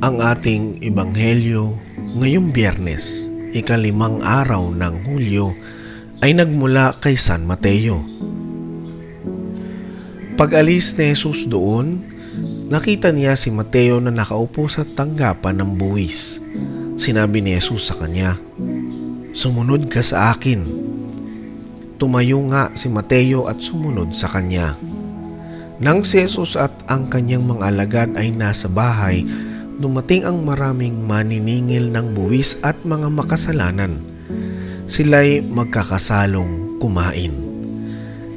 Ang ating ebanghelyo ngayong Biyernes, ika-5 araw ng Hulyo, ay nagmula kay San Mateo. Pag-alis ni Jesus doon, nakita niya si Mateo na nakaupo sa tanggapan ng buwis. Sinabi ni Jesus sa kanya, "Sumunod ka sa akin." Tumayo nga si Mateo at sumunod sa kanya. Nang si Jesus at ang kanyang mga alagad ay nasa bahay, dumating ang maraming maniningil ng buwis at mga makasalanan. Sila'y magkakasalong kumain.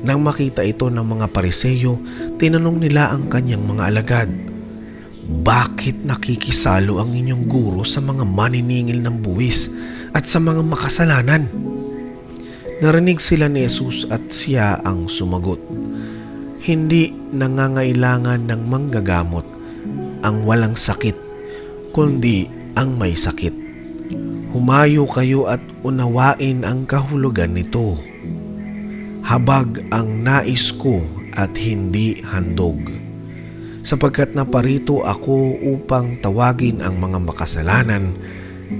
Nang makita ito ng mga Pariseo, tinanong nila ang kanyang mga alagad, "Bakit nakikisalo ang inyong guro sa mga maniningil ng buwis at sa mga makasalanan?" Narinig sila ni Jesus at siya ang sumagot, "Hindi nangangailangan ng manggagamot ang walang sakit, kundi ang may sakit. Humayo kayo at unawain ang kahulugan nito. Habag ang nais ko at hindi handog, sapagkat naparito ako upang tawagin ang mga makasalanan,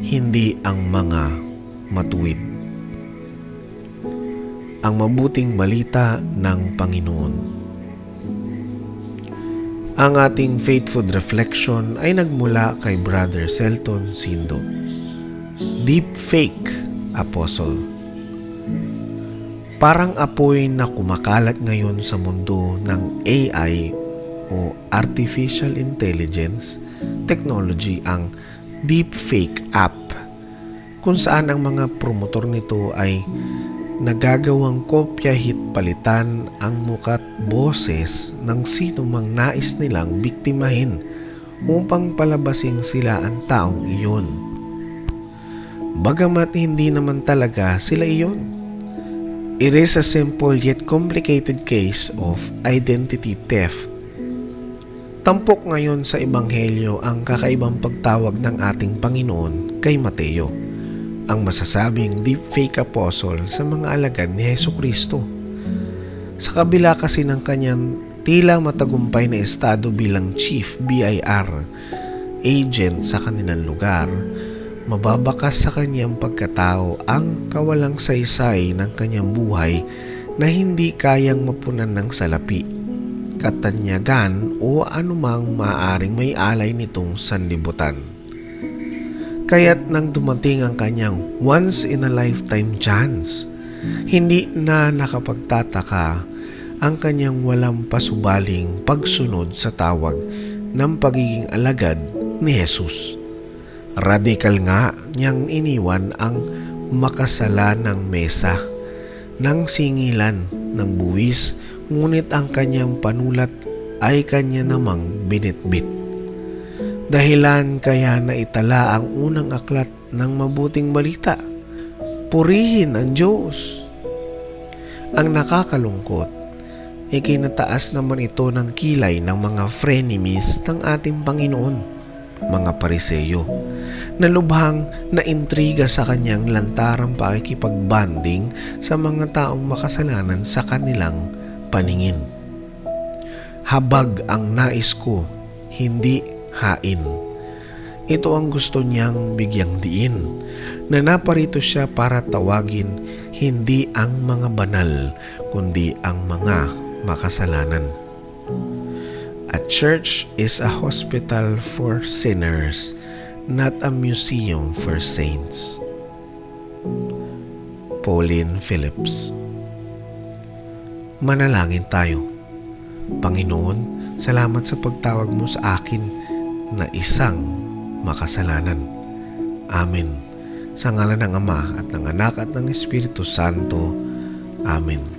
hindi ang mga matuwid." Ang mabuting balita ng Panginoon. Ang ating faith food reflection ay nagmula kay Brother Celton Sindo. Deep Fake Apostle. Parang apoy na kumakalat ngayon sa mundo ng AI o Artificial Intelligence Technology ang deepfake app, kung saan ang mga promotor nito ay nagagawang kopya hit palitan ang muka't boses ng sino mang nais nilang biktimahin upang palabasing sila ang taong iyon. Bagamat hindi naman talaga sila iyon. It is a simple yet complicated case of identity theft. Tampok ngayon sa Ebanghelyo ang kakaibang pagtawag ng ating Panginoon kay Mateo, ang masasabing deepfake apostle sa mga alagad ni Hesukristo. Sa kabila kasi ng kanyang tila matagumpay na estado bilang chief BIR agent sa kanilang lugar, mababakas sa kanyang pagkatao ang kawalang saysay ng kanyang buhay na hindi kayang mapunan ng salapi, katanyagan o anumang maaaring may alay nitong sanlibutan. Kaya't nang dumating ang kanyang once-in-a-lifetime chance, hindi na nakapagtataka ang kanyang walang pasubaling pagsunod sa tawag ng pagiging alagad ni Jesus. Radikal nga niyang iniwan ang makasalanang mesa ng singilan ng buwis, ngunit ang kanyang panulat ay kanya namang binitbit. Dahilan kaya na itala ang unang aklat ng mabuting balita, "Purihin ang Diyos." Ang nakakalungkot, ikinataas naman ito ng kilay ng mga frenemies ng ating Panginoon, mga Pariseo, na lubhang naintriga sa kanyang lantarang pakikipagbanding sa mga taong makasalanan sa kanilang paningin. Habag ang nais ko, hindi hain. Ito ang gusto niyang bigyang diin, na naparito siya para tawagin hindi ang mga banal, kundi ang mga makasalanan. A church is a hospital for sinners, not a museum for saints. Pauline Phillips. Manalangin tayo. Panginoon, salamat sa pagtawag mo sa akin na isang makasalanan. Amen. Sa ngalan ng Ama at ng Anak at ng Espiritu Santo. Amen.